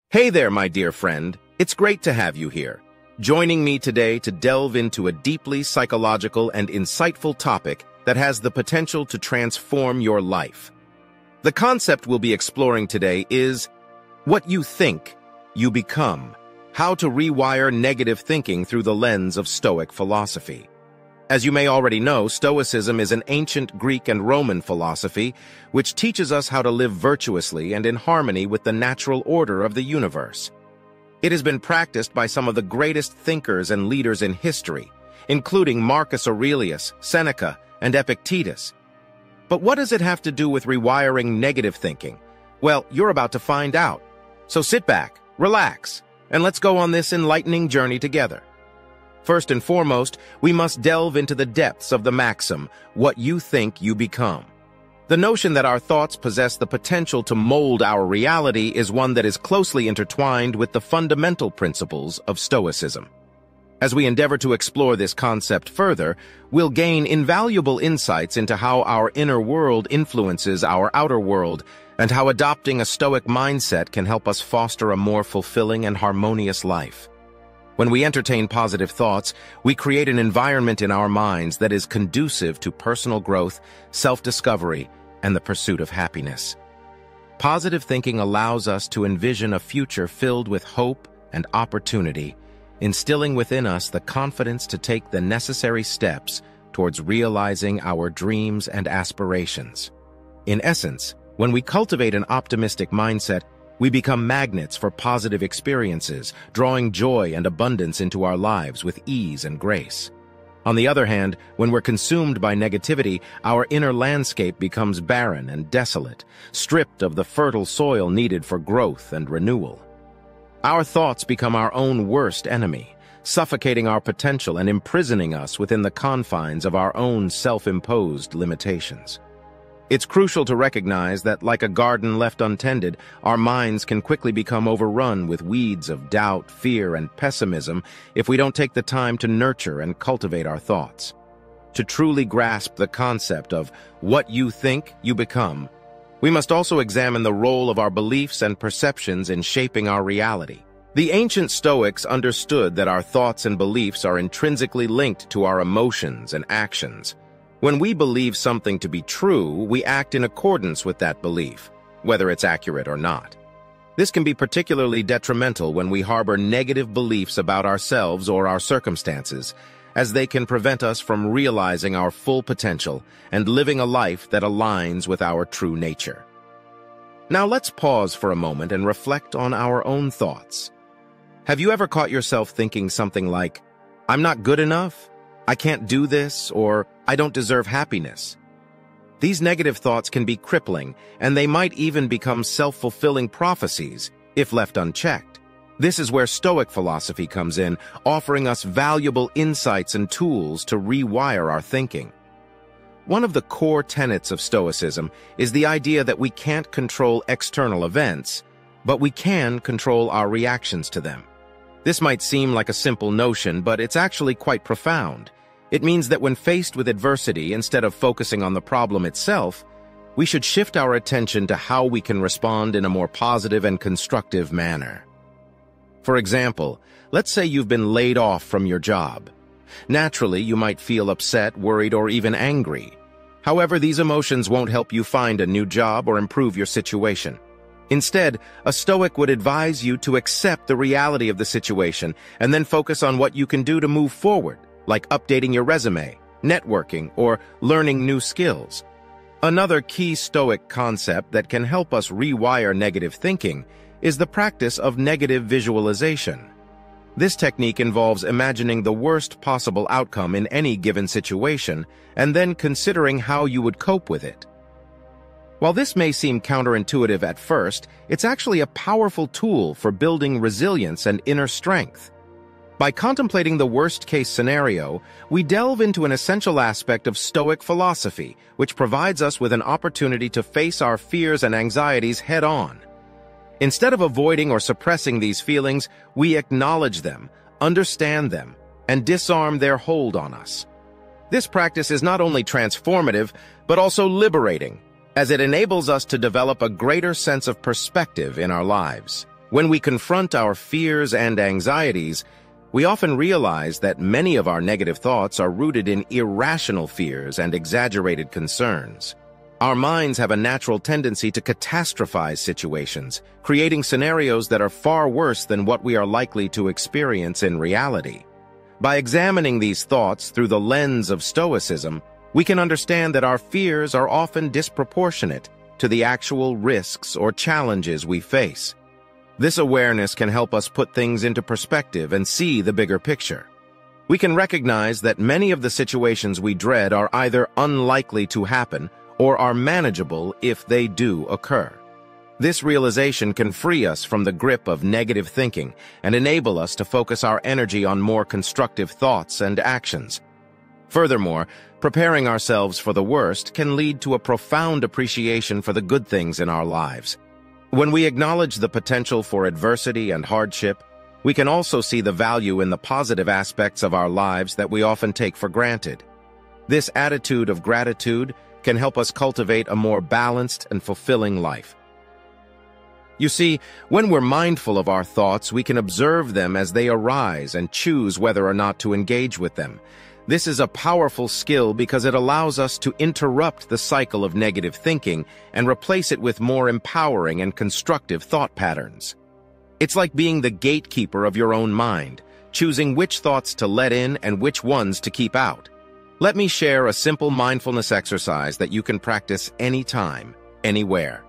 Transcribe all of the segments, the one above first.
Hey there, my dear friend. It's great to have you here, joining me today to delve into a deeply psychological and insightful topic that has the potential to transform your life. The concept we'll be exploring today is what you think, you become. How to rewire negative thinking through the lens of Stoic philosophy. As you may already know, Stoicism is an ancient Greek and Roman philosophy which teaches us how to live virtuously and in harmony with the natural order of the universe. It has been practiced by some of the greatest thinkers and leaders in history, including Marcus Aurelius, Seneca, and Epictetus. But what does it have to do with rewiring negative thinking? Well, you're about to find out. So sit back, relax, and let's go on this enlightening journey together. First and foremost, we must delve into the depths of the maxim, what you think you become. The notion that our thoughts possess the potential to mold our reality is one that is closely intertwined with the fundamental principles of Stoicism. As we endeavor to explore this concept further, we'll gain invaluable insights into how our inner world influences our outer world, and how adopting a Stoic mindset can help us foster a more fulfilling and harmonious life. When we entertain positive thoughts, we create an environment in our minds that is conducive to personal growth, self-discovery, and the pursuit of happiness. Positive thinking allows us to envision a future filled with hope and opportunity, instilling within us the confidence to take the necessary steps towards realizing our dreams and aspirations. In essence, when we cultivate an optimistic mindset, we become magnets for positive experiences, drawing joy and abundance into our lives with ease and grace. On the other hand, when we're consumed by negativity, our inner landscape becomes barren and desolate, stripped of the fertile soil needed for growth and renewal. Our thoughts become our own worst enemy, suffocating our potential and imprisoning us within the confines of our own self-imposed limitations. It's crucial to recognize that, like a garden left untended, our minds can quickly become overrun with weeds of doubt, fear, and pessimism if we don't take the time to nurture and cultivate our thoughts. To truly grasp the concept of what you think, you become, we must also examine the role of our beliefs and perceptions in shaping our reality. The ancient Stoics understood that our thoughts and beliefs are intrinsically linked to our emotions and actions. When we believe something to be true, we act in accordance with that belief, whether it's accurate or not. This can be particularly detrimental when we harbor negative beliefs about ourselves or our circumstances, as they can prevent us from realizing our full potential and living a life that aligns with our true nature. Now let's pause for a moment and reflect on our own thoughts. Have you ever caught yourself thinking something like, "I'm not good enough," "I can't do this," or "I don't deserve happiness"? These negative thoughts can be crippling, and they might even become self-fulfilling prophecies if left unchecked. This is where Stoic philosophy comes in, offering us valuable insights and tools to rewire our thinking. One of the core tenets of Stoicism is the idea that we can't control external events, but we can control our reactions to them. This might seem like a simple notion, but it's actually quite profound. It means that when faced with adversity, instead of focusing on the problem itself, we should shift our attention to how we can respond in a more positive and constructive manner. For example, let's say you've been laid off from your job. Naturally, you might feel upset, worried, or even angry. However, these emotions won't help you find a new job or improve your situation. Instead, a Stoic would advise you to accept the reality of the situation and then focus on what you can do to move forward, like updating your resume, networking, or learning new skills. Another key Stoic concept that can help us rewire negative thinking is the practice of negative visualization. This technique involves imagining the worst possible outcome in any given situation and then considering how you would cope with it. While this may seem counterintuitive at first, it's actually a powerful tool for building resilience and inner strength. By contemplating the worst-case scenario, we delve into an essential aspect of Stoic philosophy, which provides us with an opportunity to face our fears and anxieties head-on. Instead of avoiding or suppressing these feelings, we acknowledge them, understand them, and disarm their hold on us. This practice is not only transformative, but also liberating, as it enables us to develop a greater sense of perspective in our lives. When we confront our fears and anxieties, we often realize that many of our negative thoughts are rooted in irrational fears and exaggerated concerns. Our minds have a natural tendency to catastrophize situations, creating scenarios that are far worse than what we are likely to experience in reality. By examining these thoughts through the lens of Stoicism, we can understand that our fears are often disproportionate to the actual risks or challenges we face. This awareness can help us put things into perspective and see the bigger picture. We can recognize that many of the situations we dread are either unlikely to happen or are manageable if they do occur. This realization can free us from the grip of negative thinking and enable us to focus our energy on more constructive thoughts and actions. Furthermore, preparing ourselves for the worst can lead to a profound appreciation for the good things in our lives. When we acknowledge the potential for adversity and hardship, we can also see the value in the positive aspects of our lives that we often take for granted. This attitude of gratitude can help us cultivate a more balanced and fulfilling life. You see, when we're mindful of our thoughts, we can observe them as they arise and choose whether or not to engage with them. This is a powerful skill because it allows us to interrupt the cycle of negative thinking and replace it with more empowering and constructive thought patterns. It's like being the gatekeeper of your own mind, choosing which thoughts to let in and which ones to keep out. Let me share a simple mindfulness exercise that you can practice anytime, anywhere.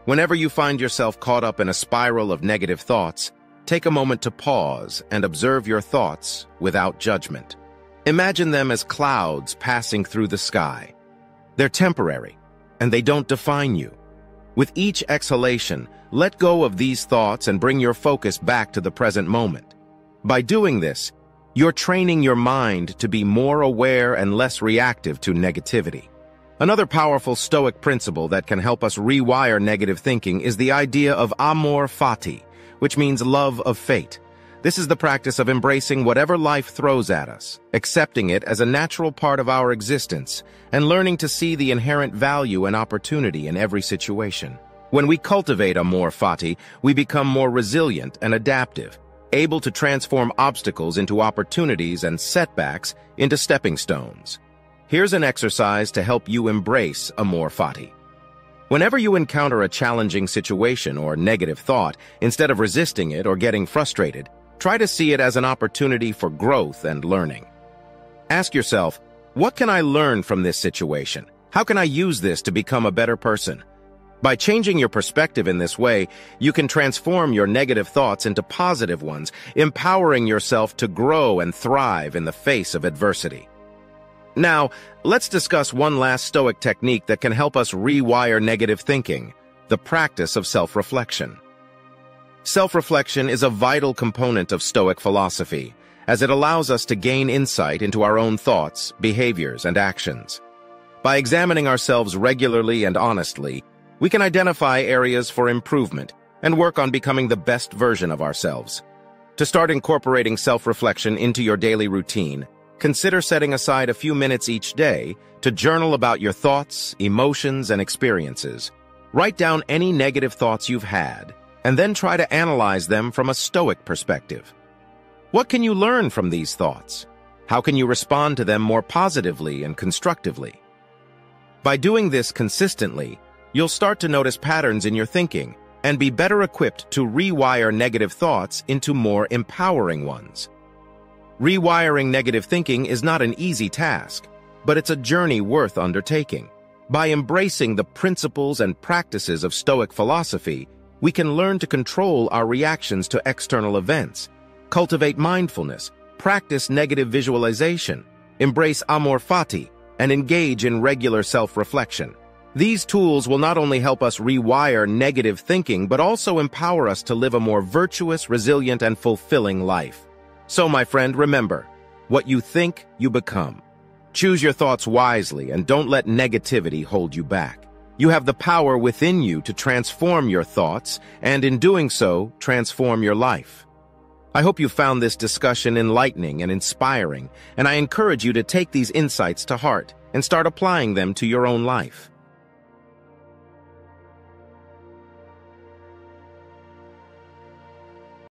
Whenever you find yourself caught up in a spiral of negative thoughts, take a moment to pause and observe your thoughts without judgment. Imagine them as clouds passing through the sky. They're temporary, and they don't define you. With each exhalation, let go of these thoughts and bring your focus back to the present moment. By doing this, you're training your mind to be more aware and less reactive to negativity. Another powerful Stoic principle that can help us rewire negative thinking is the idea of amor fati, which means love of fate. This is the practice of embracing whatever life throws at us, accepting it as a natural part of our existence, and learning to see the inherent value and opportunity in every situation. When we cultivate amor fati, we become more resilient and adaptive, able to transform obstacles into opportunities and setbacks into stepping stones. Here's an exercise to help you embrace amor fati. Whenever you encounter a challenging situation or negative thought, instead of resisting it or getting frustrated, try to see it as an opportunity for growth and learning. Ask yourself, what can I learn from this situation? How can I use this to become a better person? By changing your perspective in this way, you can transform your negative thoughts into positive ones, empowering yourself to grow and thrive in the face of adversity. Now, let's discuss one last Stoic technique that can help us rewire negative thinking, the practice of self-reflection. Self-reflection is a vital component of Stoic philosophy, as it allows us to gain insight into our own thoughts, behaviors, and actions. By examining ourselves regularly and honestly, we can identify areas for improvement and work on becoming the best version of ourselves. To start incorporating self-reflection into your daily routine, consider setting aside a few minutes each day to journal about your thoughts, emotions, and experiences. Write down any negative thoughts you've had, and then try to analyze them from a Stoic perspective. What can you learn from these thoughts? How can you respond to them more positively and constructively? By doing this consistently, you'll start to notice patterns in your thinking and be better equipped to rewire negative thoughts into more empowering ones. Rewiring negative thinking is not an easy task, but it's a journey worth undertaking. By embracing the principles and practices of Stoic philosophy, we can learn to control our reactions to external events, cultivate mindfulness, practice negative visualization, embrace amor fati, and engage in regular self-reflection. These tools will not only help us rewire negative thinking, but also empower us to live a more virtuous, resilient, and fulfilling life. So, my friend, remember, what you think, you become. Choose your thoughts wisely and don't let negativity hold you back. You have the power within you to transform your thoughts, and in doing so, transform your life. I hope you found this discussion enlightening and inspiring, and I encourage you to take these insights to heart and start applying them to your own life.